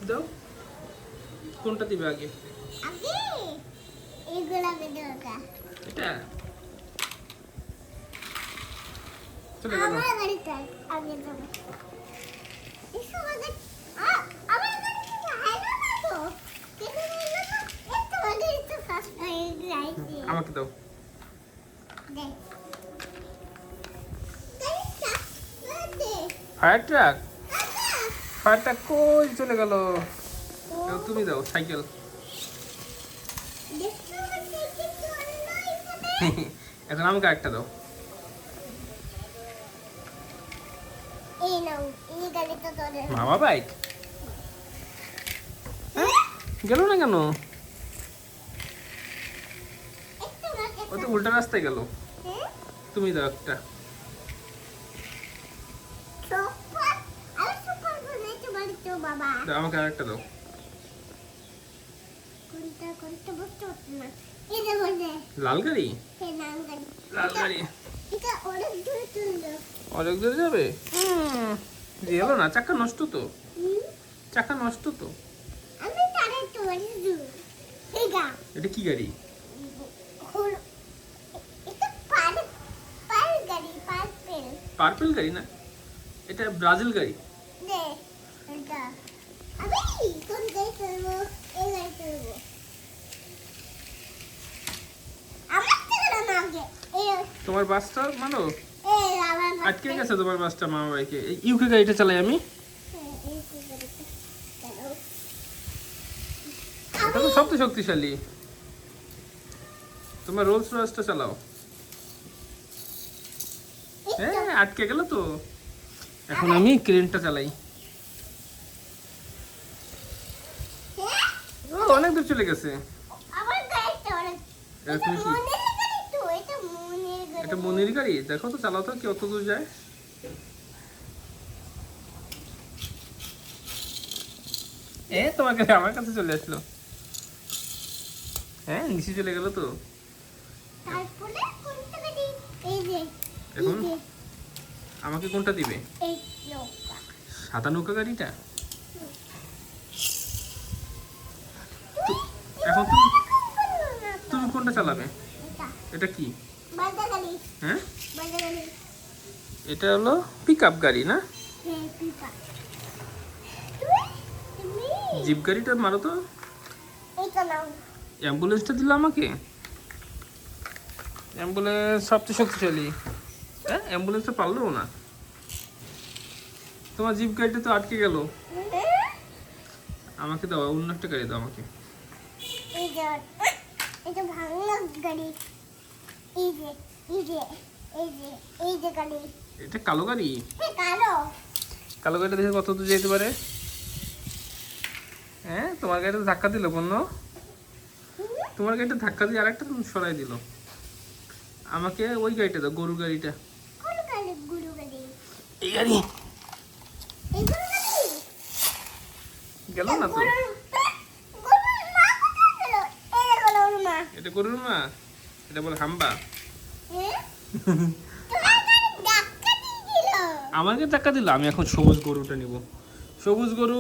দাও, কোনটা দিবে আগে? আগে এগুলা বেদে ওটা এটা চলে গেল। আমার গাড়িটা আগে যাবে। এসো আগে আমার গাড়িটা হাইলো না তো কেন হাইলো না? এত আগে তো ফাস্ট হয়ে গেছে। আমাকে দাও। দে গাড়িটা দে ফায়ার ট্রাক, কাকা ফায়ার ট্রাক কই চলে গেল? এবার তুমি দাও সাইকেল। দেখো সাইকেল চললো এখানে। এখন আমাকে একটা দাও। এই নাও এই গাড়িটা তোদের। মামা বাইক গেল না কেন? একটু রাখে ও তো উল্টা রাস্তায় গেল। হ্যাঁ তুমি দাও একটা। সুপার আর সুপার বানাইতে পারতো বাবা। দাও আমাকে আরেকটা দাও। কোনটা বুঝতে পারছি না। এই যে বলে লাল গাড়ি, এই নাম গাড়ি লাল গাড়ি এটা অনেক দূরে তুললো। অনেক দূরে যাবে। গেলো না, চাকা নষ্ট তো, হুম, চাকা নষ্ট তো। আমি তারে তো অনেক দূর এটা এটা কি গাড়ি? হল এটা পার পার গাড়ি পার্পেল পার্পল গাড়ি না, এটা ব্রাজিল গাড়ি। দে এটা আমি কোন গাড়ি করবো এই গাড়ি করবো আমার থেকে না আগে এই তোমার বাসটা মানো এই আমার আটকে গেছে, তোমার বাসটা মামা বাইকে। এই ইউকে গাড়িটা চালাই আমি। এটা তো সবচেয়ে শক্তিশালী। তোমার রোলস রয়েসটা চালাও। হ্যাঁ আটকে গেল তো। এখন আমি ক্রেনটা চালাই। ও অনেক দূর চলে গেছে। আমার গাড়িটা অনেক এটা তুমি কি? মনের গাড়ি তো এটা মনের গাড়ি এটা মনির গাড়ি, দেখো তো চালাও তো কি অত দূর যায়। তোমার কাছে আমার কাছে চলে আসলো। হ্যাঁ নিচে চলে গেল তো। তারপরে কোনটা গাড়ি এই যে এখন এই যে, আমাকে কোনটা দিবে? এই নৌকা সাদা নৌকা গাড়িটা। এখন তুমি কোনটা চালাবে? এটা এটা কি? বাজা গাড়ি হ্যাঁ বাজা গাড়ি এটা হলো পিক আপ গাড়ি না, হ্যাঁ পিপা তুমি জিপ গাড়িটা মারো তো। এটা নাও অ্যাম্বুলেন্সটা দিল আমাকে। অ্যাম্বুলেন্স সবচেয়ে শক্তিশালী। হ্যাঁ অ্যাম্বুলেন্সটা পারলো না। তোমার জিপ গাড়িটা তো আটকে গেল। আমাকে দাও, অন্য একটা গাড়ি দাও আমাকে। এই যে এটা ভাঙলো গাড়ি এই যে এই যে এই যে এই যে গাড়ি এটা কালো গাড়ি। হ্যাঁ কালো কালো গাড়িটা দেখে কত দূর যেতে পারে। হ্যাঁ তোমার গাড়িটা ধাক্কা দিল বন্য। তোমার গাড়িটা ধাক্কা দিয়ে আরেকটা সরাই দিল। আমাকে ওই গাড়িটা দাও, গরুর গাড়িটা। কোন গাড়ি গুরু গাড়ি এই গাড়ি এই গুরু গাড়ি গেল না তো। গরুর মা কোথায় গেল এই গরুর মা এটা গরুর মা, এটা বলে হাম্বা। হ্যাঁ তোমার গাড়ি ধাক্কা দিয়ে দিল আমাকে ধাক্কা দিল। আমি এখন সবুজ গরুটা নিব। সবুজ গরু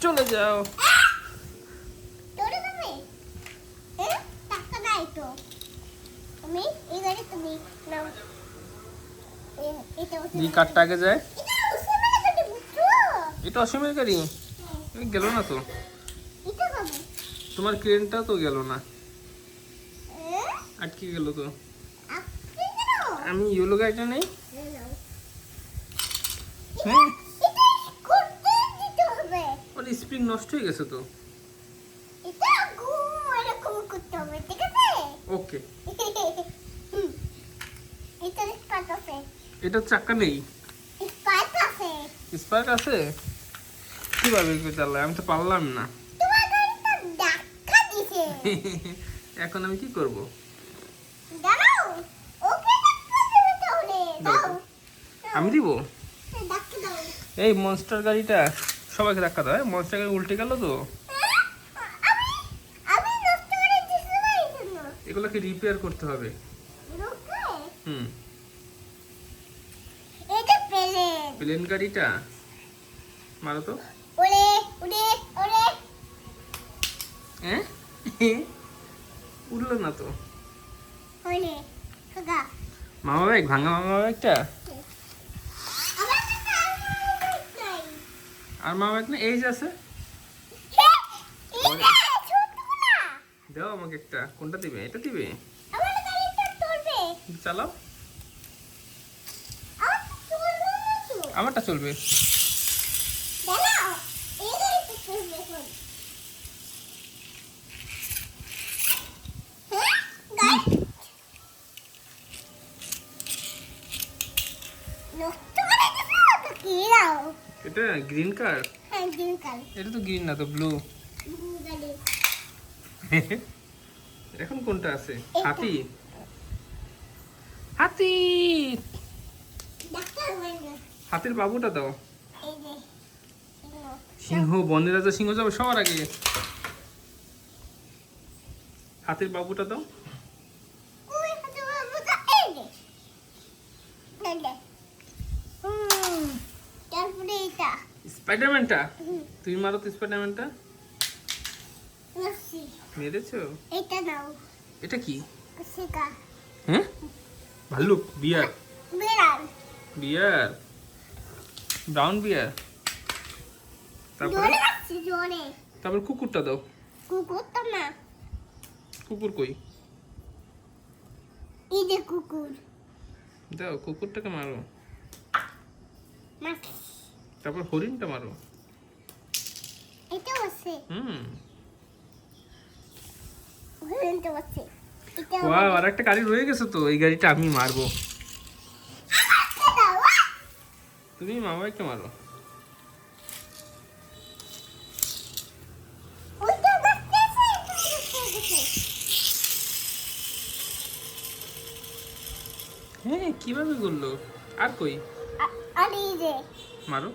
চলে যাও। তোরে তুমি হ্যাঁ ধাক্কা দাও তো তুমি এই গাড়ি তুমি নাও এটা এই কারটা আগে যায়। এটা উসমানের গাড়ি বুঝছো এটা অসীমের গাড়ি। গেল না তো। এটা কবে তোমার ক্রেনটা তো গেল না, হ্যাঁ আটকে গেল তো। আপনি কেন আমি ইয়েলো গাড়িটা নেই। নাও হ্যাঁ এটা করতে দিতে হবে ওর স্প্রিং নষ্ট হয়ে গেছে তো। এটা এরকম করতে হবে ঠিক আছে ওকে। হুম। এটা স্পার্ক আছে এটা চাক্কা নেই, স্পার্ক আছে স্পার্ক আছে। কিভাবে চালায়? আমি তো পারলাম না। তোমার গাড়িটা ধাক্কা দিছে এখন আমি কি করব? দাঁড়াও ওকে ধাক্কা দেবে তাহলে দাও দাও তো। আমি দিব। ধাক্কা দাও এই মনস্টার গাড়িটা সবাইকে ধাক্কা দাও। মনস্টার গাড়ি উল্টে গেল তো। আমি আমি নষ্ট করে দিছি না এই জন্য এগুলোকে রিপেয়ার করতে হবে। রোকে হুম এটা প্লেন প্লেন গাড়িটা মারো তো। ওরে ওরে হ্যাঁ উঠলো না তো। হইলে কাকা মামা ব্যাগ ভাঙা মামা ব্যাগটা আমার কাছে আর কোনো ব্যাগ নাই। আর মামা ব্যাগ না এই যে আছে। এটা ছোটগুলা দাও আমাকে একটা, কোনটা দিবে? এটা দিবে? আমার গাড়িটা চলবে। চালাও। আমার চলবে না তো। আমারটা চলবে। দাঁড়াও, এই গাড়িটা চলবে এখন। হ্যাঁ গাড়ি নষ্ট করে দিছো তো কি দাও? এটা গ্রিন কার। হ্যাঁ গ্রিন কালার এটা তো গ্রিন না তো ব্লু। গাড়ি এখন কোনটা আছে? এটা। হাতি। হাতি। ডাক্তার বলবে হাতির বাবুটা দাও। এই যে এগুলো। সিংহ, বনের রাজা সিংহ যাবে সবার আগে। হাতির বাবুটা দাও। ওই হাতে বাবুটা এই যে এই যে। তারপরে এটা স্পাইডারম্যানটা। তুমি মারো তো স্পাইডারম্যানটা। লস্যি মেরেছো? এটা নাও এটা কি? সেকা হ্যাঁ ভাল্লুক। বিয়ার। বিড়াল বিয়ার। Brown bear. তারপরে জোরে আসছে জোরে তারপর কুকুরটা দাও। কুকুরটা না কুকুর কই? এই যে কুকুর দাও কুকুরটাকে মারো। মাছ তারপর হরিণটা মারো। এটাও আছে হুম। হরিণটাও আছে এটাও ওয়াও, আর একটা গাড়ি রয়ে গেছে তো, এই গাড়িটা আমি মারবো। আমাকে দাও তুমি মামাকে মারো। ওইটা দেখতেছে এটা দেখতেছে হ্যাঁ কিভাবে করলো? আর কই? আর এই যে মারো।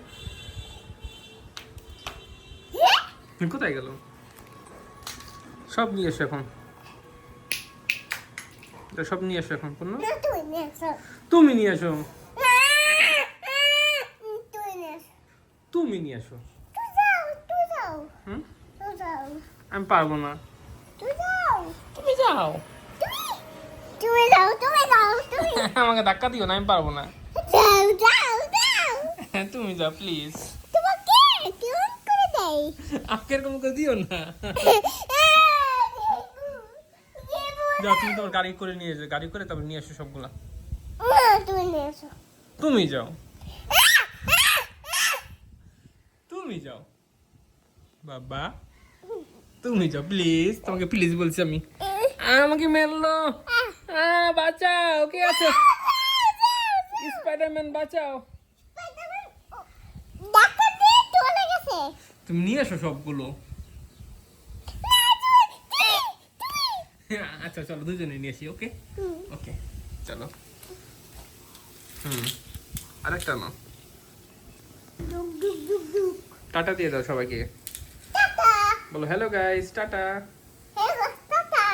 কোথায় গেল? সব নিয়ে এসো এখন। এটা সব নিয়ে এসো এখন। কোন না তুই নে সব তুমি নিয়ে এসো। তুই নে তুমি নিয়ে এসো। তুই যাও হুম তুই যাও আমি পারবো না। তুই যাও তুমি যাও। তুমি যাও তুমি আমাকে ধাক্কা দিও না, আমি পারবো না। যাও তুমি যাও প্লিজ। তোমাকে কেমন করে দেয় আমাকে এরকম করে দিও না। যাও তুমি তোমার গাড়ি করে নিয়ে যাও, গাড়ি করে তারপর নিয়ে এসো সবগুলা। তুমি নিয়ে এসো তুমি যাও। তুমি যাও বাবা, তুমি যাও প্লিজ। তোমাকে প্লিজ বলছি আমি। আমাকে মেরলো। বাঁচাও, কে আছে? স্পাইডারম্যান বাঁচাও। ডাক্তার দিয়ে চলে গেছে তুমি নিয়ে এসো সবগুলো। আচ্ছা চলো দুজনে নিয়ে আসি। ওকে ওকে চলো। আরেকটা না। ডুক ডুক ডুক ডুক টাটা দিয়ে দাও সবাইকে। টাটা বলো হ্যালো গাইস, টাটা। হে টাটা